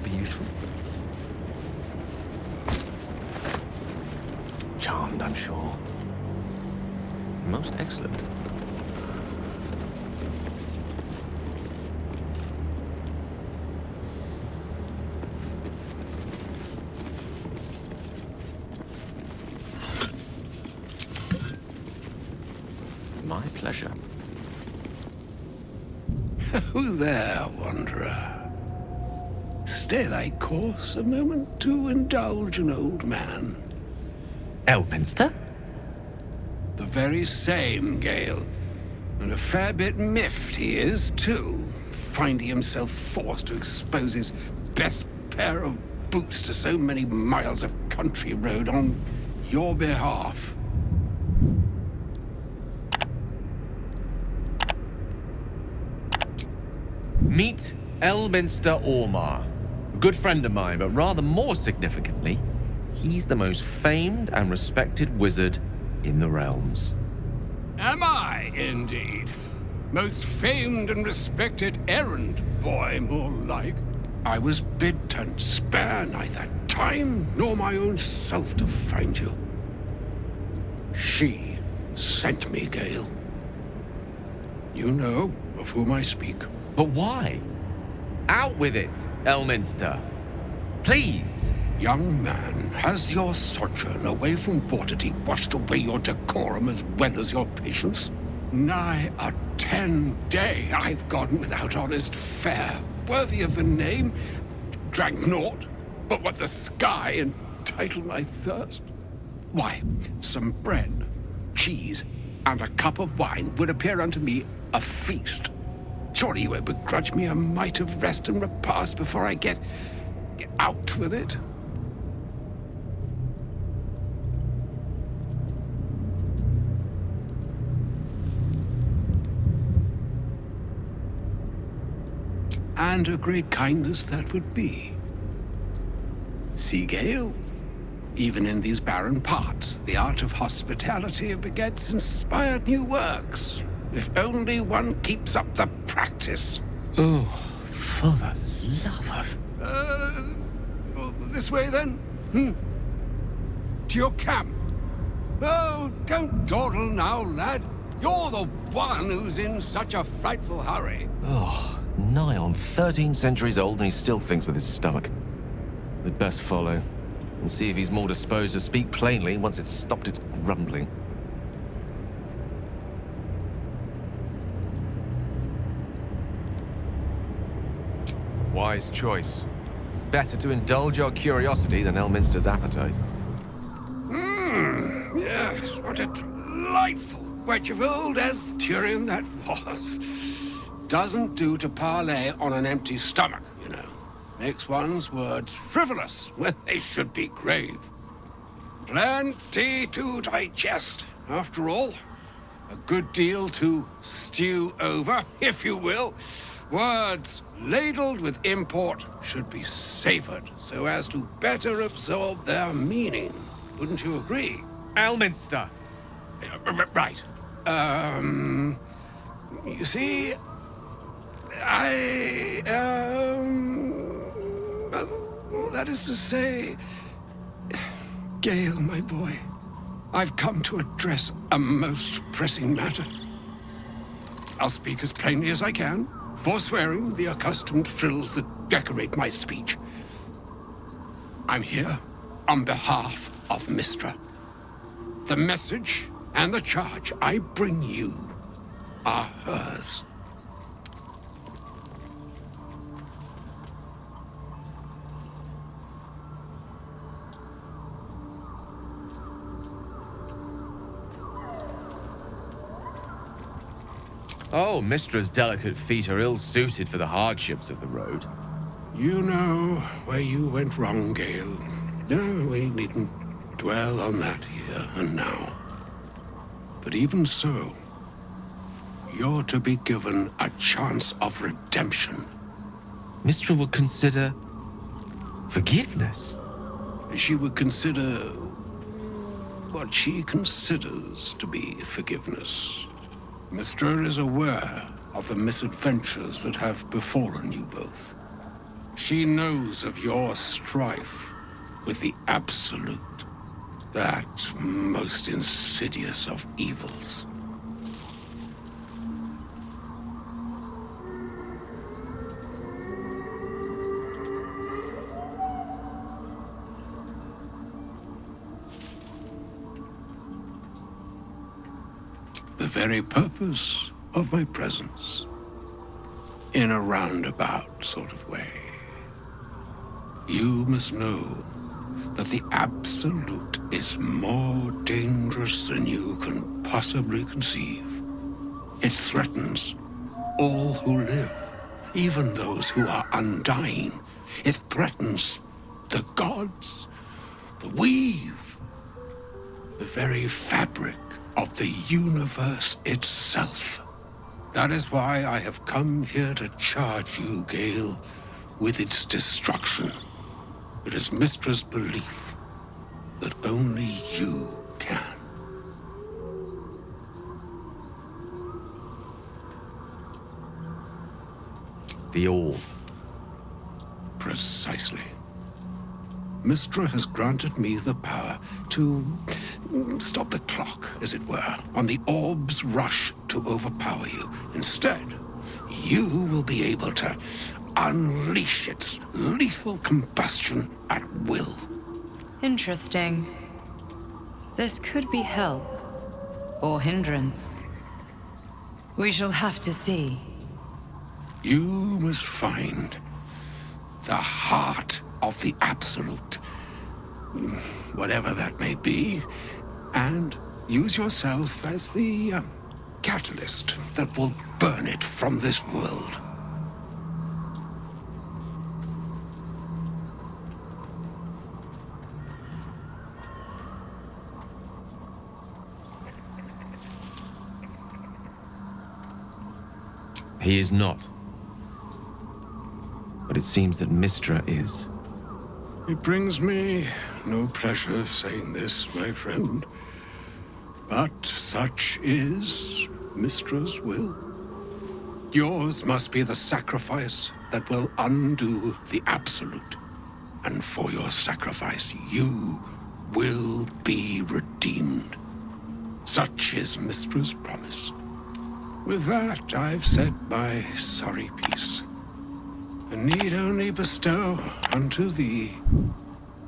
be useful. Charmed, I'm sure. Most excellent. My pleasure. Who there, wanderer? Stay thy course a moment to indulge an old man. Elminster? The very same, Gale. And a fair bit miffed he is, too, finding himself forced to expose his best pair of boots to so many miles of country road on your behalf. Meet Elminster Ormar. A good friend of mine, but rather more significantly, he's the most famed and respected wizard in the realms. Am I, indeed? Most famed and respected errand boy, more like. I was bid to spare neither time nor my own self to find you. She sent me, Gale. You know of whom I speak. But why? Out with it, Elminster. Please. Young man, has your sojourn away from Waterdeep washed away your decorum as well as your patience? Nigh a 10-day I've gone without honest fare, worthy of the name. Drank naught but what the sky entitled my thirst. Why, some bread, cheese, and a cup of wine would appear unto me a feast. Surely you won't begrudge me a mite of rest and repast before I get out with it? And a great kindness that would be. See, Gale, even in these barren parts, the art of hospitality begets inspired new works. If only one keeps up the practice. Oh, for the love of... This way then? To your camp. Oh, don't dawdle now, lad. You're the one who's in such a frightful hurry. Oh, nigh on 13 centuries old and he still thinks with his stomach. We'd best follow and see if he's more disposed to speak plainly once it's stopped its grumbling. Wise choice. Better to indulge your curiosity than Elminster's appetite. Yes, what a delightful wedge of old Arthurian that was. Doesn't do to parley on an empty stomach, you know. Makes one's words frivolous when they should be grave. Plenty to digest, after all. A good deal to stew over, if you will. Words ladled with import should be savored so as to better absorb their meaning. Wouldn't you agree? Elminster! Right. You see, that is to say, Gale, my boy, I've come to address a most pressing matter. I'll speak as plainly as I can, forswearing the accustomed frills that decorate my speech. I'm here on behalf of Mystra. The message and the charge I bring you are hers. Oh, Mystra's delicate feet are ill-suited for the hardships of the road. You know where you went wrong, Gale. No, we needn't dwell on that here and now. But even so, you're to be given a chance of redemption. Mystra would consider forgiveness. She would consider what she considers to be forgiveness. Mystra is aware of the misadventures that have befallen you both. She knows of your strife with the Absolute, that most insidious of evils. The very purpose of my presence, in a roundabout sort of way. You must know that the Absolute is more dangerous than you can possibly conceive. It threatens all who live, even those who are undying. It threatens the gods, the weave, the very fabric of the universe itself. That is why I have come here to charge you, Gale, with its destruction. It is Mystra's belief that only you can. The All. Precisely. Mystra has granted me the power to stop the clock, as it were, on the orb's rush to overpower you. Instead, you will be able to unleash its lethal combustion at will. Interesting. This could be help, or hindrance. We shall have to see. You must find the heart of the Absolute, whatever that may be, and use yourself as the catalyst that will burn it from this world. He is not. But it seems that Mystra is. It brings me no pleasure saying this, my friend. But such is Mystra's will. Yours must be the sacrifice that will undo the Absolute. And for your sacrifice, you will be redeemed. Such is Mystra's promise. With that, I've said my sorry piece, and need only bestow unto thee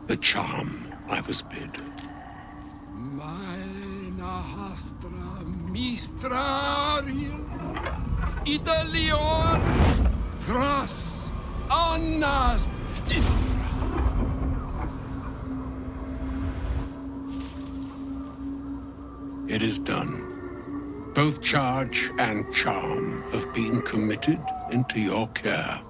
the charm I was bid. Maena hastra mistraria Italion thras annas. It is done. Both charge and charm have been committed into your care.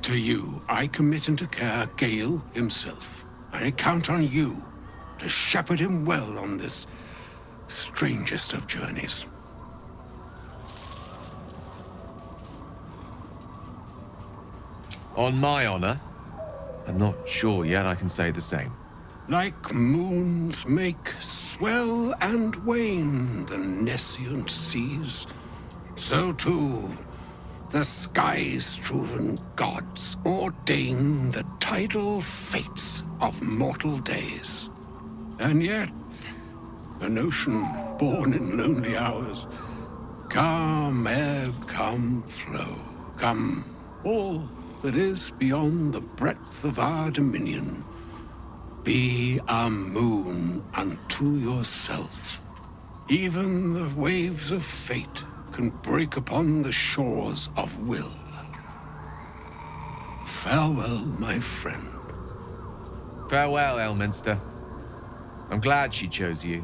To you, I commit into care Gale himself. I count on you to shepherd him well on this strangest of journeys. On my honor, I'm not sure yet I can say the same. Like moons make swell and wane the nescient seas, so too the skies-striven gods ordain the tidal fates of mortal days. And yet, an ocean born in lonely hours, come ebb, come flow, come all that is beyond the breadth of our dominion, be a moon unto yourself. Even the waves of fate can break upon the shores of will. Farewell, my friend. Farewell, Elminster. I'm glad she chose you.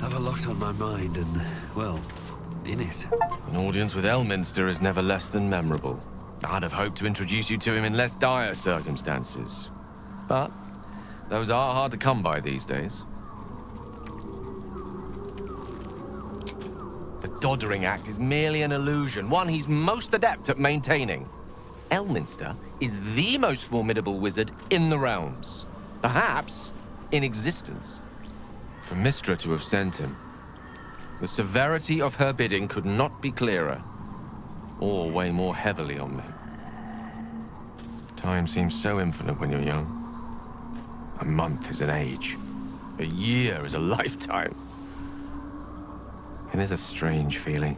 Have a lot on my mind and, well, in it. An audience with Elminster is never less than memorable. I'd have hoped to introduce you to him in less dire circumstances. But those are hard to come by these days. The Doddering Act is merely an illusion, one he's most adept at maintaining. Elminster is the most formidable wizard in the realms. Perhaps in existence. For Mystra to have sent him, The severity of her bidding could not be clearer, or weigh more heavily on me. Time seems so infinite when you're young. A month is an age. A year is a lifetime. It is a strange feeling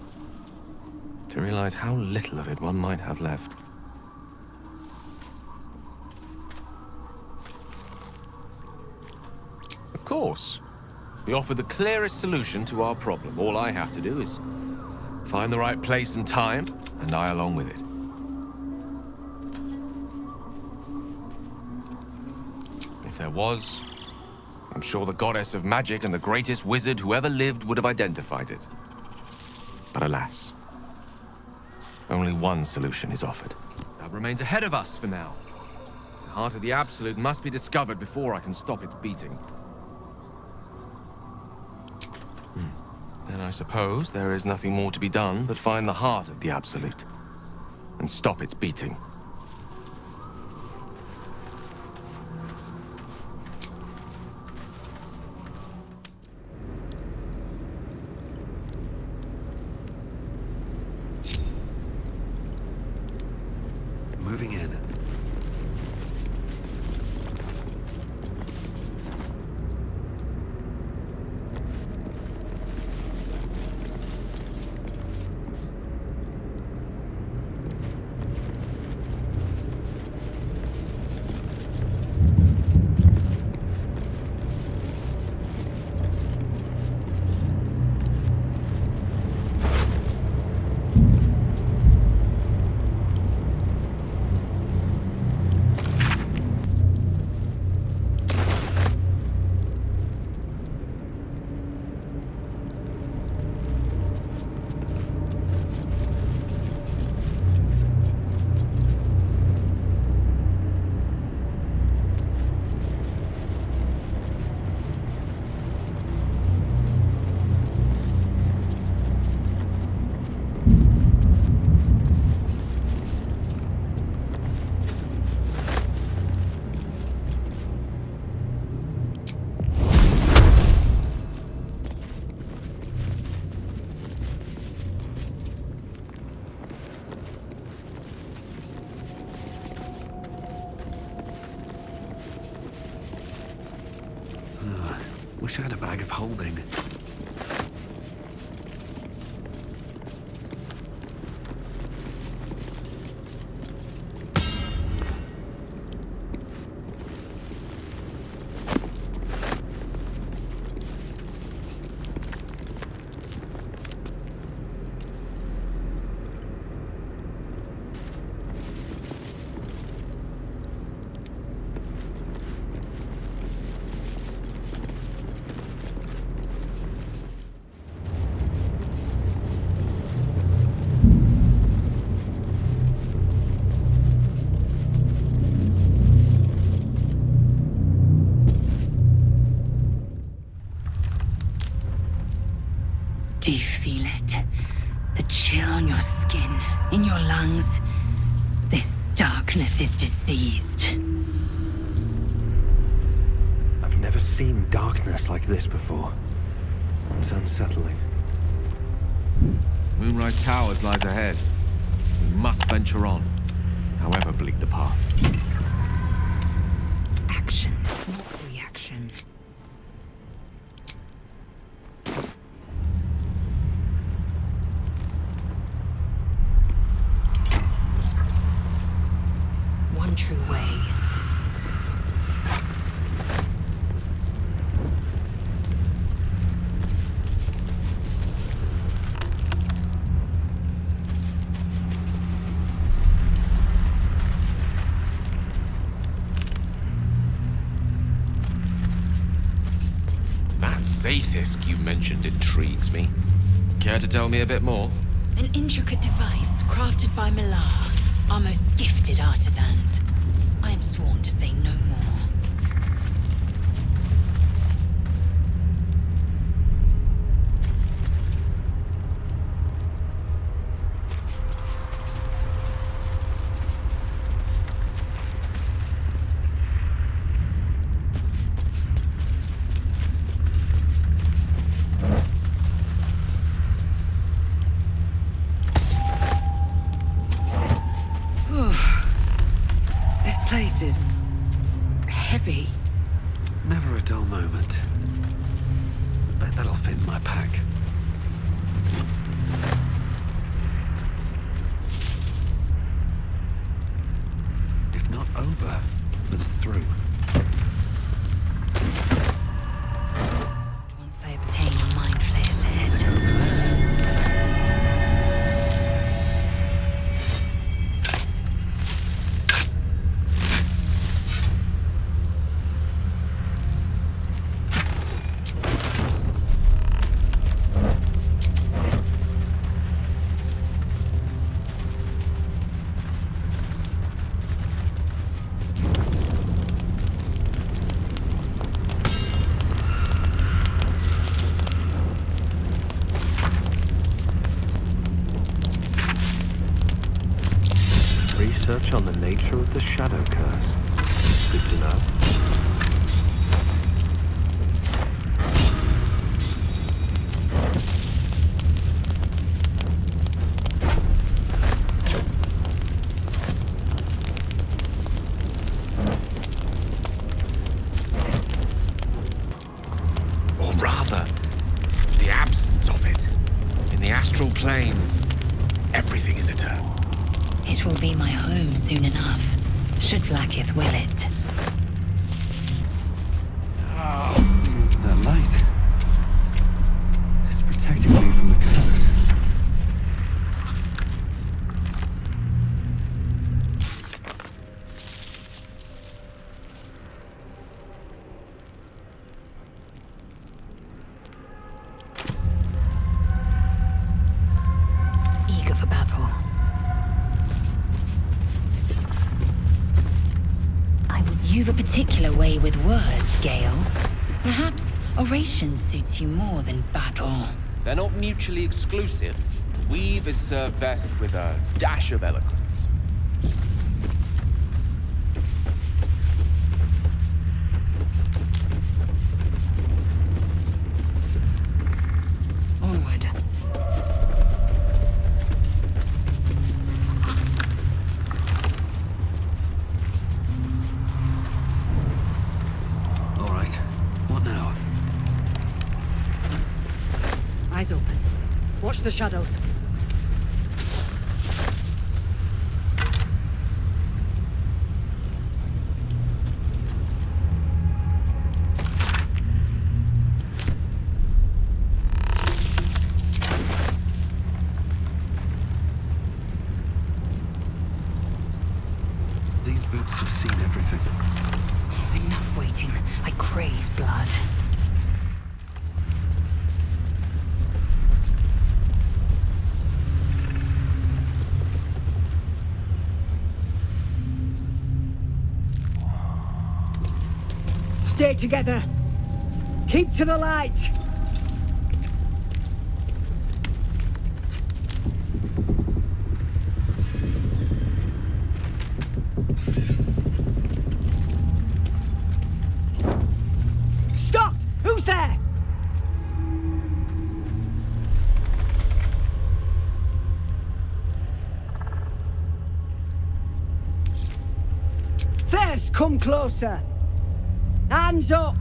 to realize how little of it one might have left. Of course, we offer the clearest solution to our problem. All I have to do is find the right place and time, and I along with it. If there was, I'm sure the goddess of magic and the greatest wizard who ever lived would have identified it. But alas, only one solution is offered. That remains ahead of us for now. The heart of the Absolute must be discovered before I can stop its beating. Then I suppose there is nothing more to be done but find the heart of the Absolute and stop its beating. Moving in. Wish I had a bag of holding. Do you feel it? The chill on your skin, in your lungs? This darkness is diseased. I've never seen darkness like this before. It's unsettling. Moonrise Towers lies ahead. We must venture on, however bleak the path. Action, not reaction. One true way. That Zaithisk you mentioned intrigues me. Care to tell me a bit more? An intricate device crafted by Millar, our most gifted artisans. I am sworn to say no more. This is heavy. Never a dull moment. Bet that'll fit in my pack. If not over, then through. Once I obtain the mind flayer's head. Research on the nature of the shadow curse. Good to know. Or rather, the absence of it. In the astral plane, everything is eternal. It will be my home soon enough, should Vlaakith will it. That light. It's protecting me from the curse. Eager for battle. I will use a particular way with words, Gale. Perhaps oration suits you more than battle. They're not mutually exclusive. Weave is served best with a dash of eloquence. Onward. All right. What now? Eyes open. Watch the shadows. These boots have seen everything. Enough waiting. I crave blood. Stay together. Keep to the light. Stop! Who's there? First, come closer. Hands up!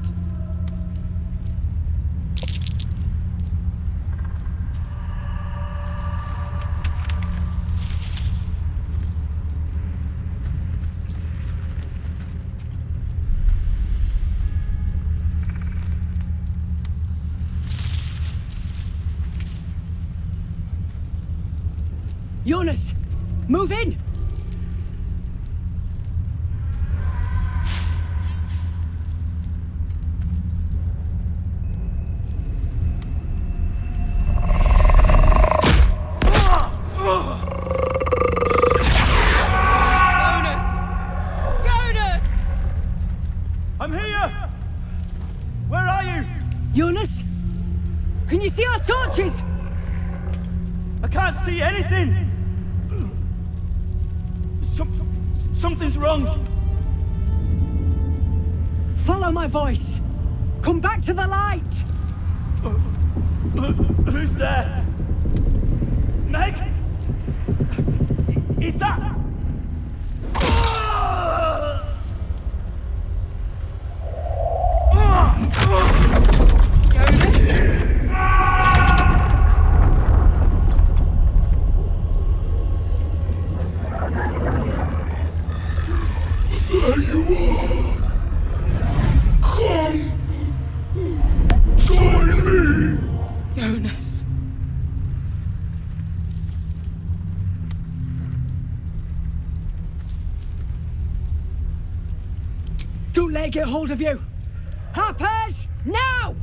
Jonas, move in! I'm here! Where are you? Jonas? Can you see our torches? I can't see anything! Something's wrong. Follow my voice. Come back to the light. Who's there? Meg? Is that... Don't let it get hold of you! Harpers! Now!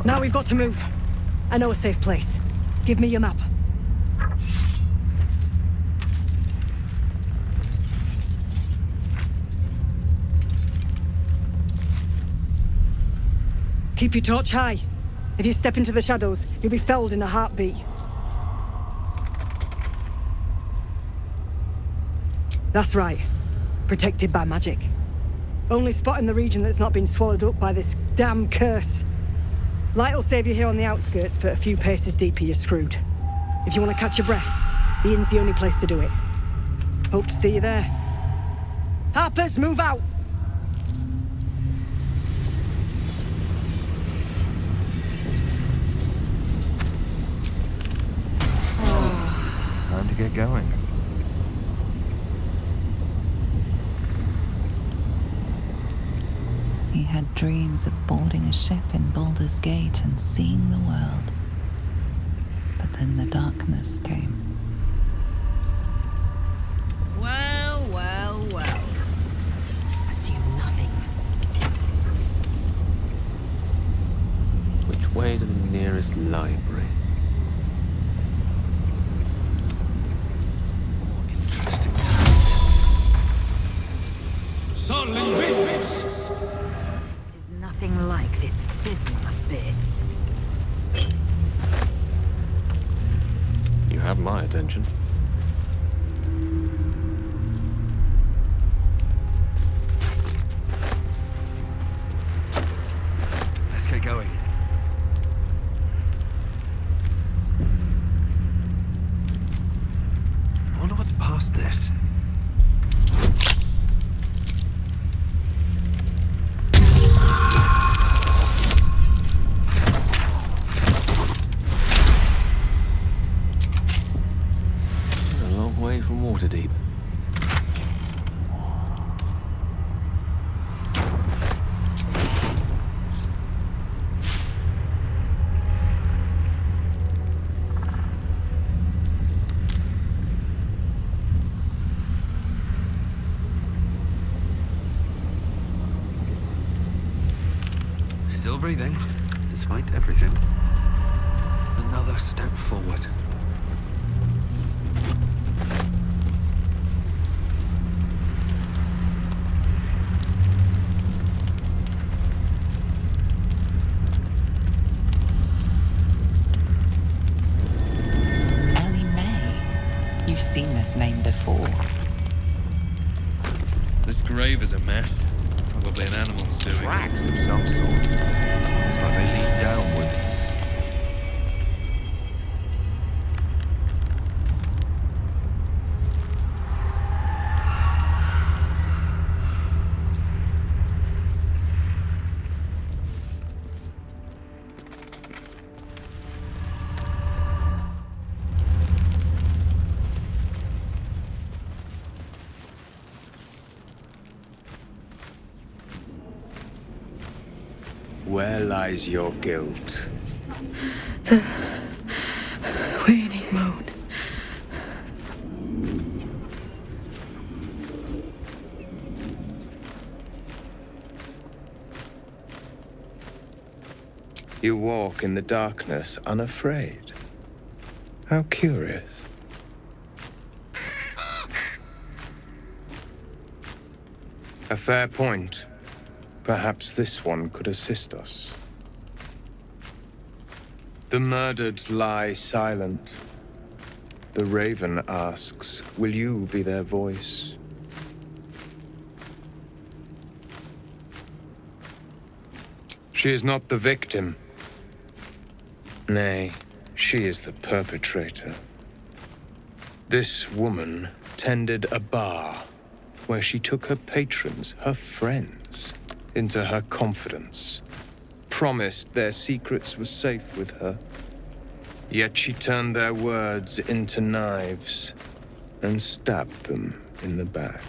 Now we've got to move. I know a safe place. Give me your map. Keep your torch high. If you step into the shadows, you'll be felled in a heartbeat. That's right. Protected by magic. Only spot in the region that's not been swallowed up by this damn curse. Light will save you here on the outskirts, but a few paces deeper you're screwed. If you want to catch your breath, the inn's the only place to do it. Hope to see you there. Harpers, move out! Time to get going. He had dreams of boarding a ship in Baldur's Gate and seeing the world. But then the darkness came. Well, well, well. Assume nothing. Which way to the nearest library? Interesting. It is nothing like this dismal abyss. You have my attention. Let's get going. I wonder what's past this. A long way from Waterdeep. Still breathing, despite everything. Another step forward. Ellie May. You've seen this name before. This grave is a mess. Probably an animal's doing it. Tracks of some sort. Looks like they lead downwards. Where lies your guilt? The waning moon. You walk in the darkness unafraid. How curious. A fair point. Perhaps this one could assist us. The murdered lie silent. The raven asks, will you be their voice? She is not the victim. Nay, she is the perpetrator. This woman tended a bar where she took her patrons, her friends, into her confidence, promised their secrets were safe with her. Yet she turned their words into knives and stabbed them in the back.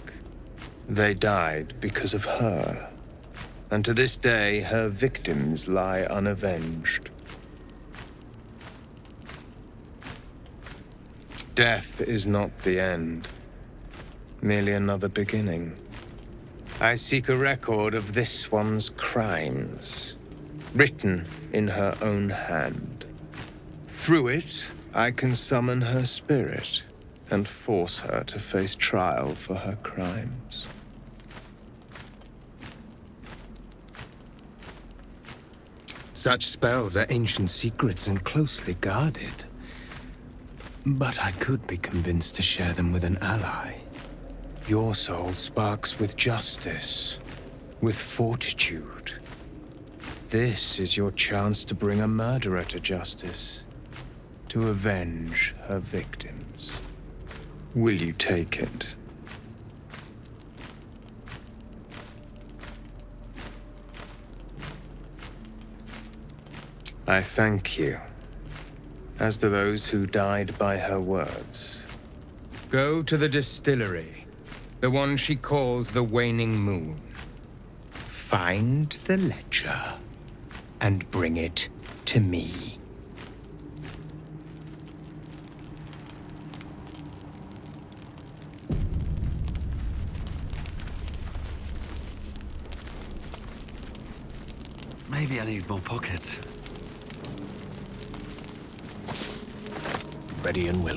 They died because of her, and to this day her victims lie unavenged. Death is not the end, merely another beginning. I seek a record of this one's crimes. written in her own hand. Through it, I can summon her spirit and force her to face trial for her crimes. Such spells are ancient secrets and closely guarded. But I could be convinced to share them with an ally. Your soul sparks with justice, with fortitude. This is your chance to bring a murderer to justice, to avenge her victims. Will you take it? I thank you, as do those who died by her words. Go to the distillery, the one she calls the Waning Moon. Find the ledger and bring it to me. Maybe I need more pockets. Ready and willing.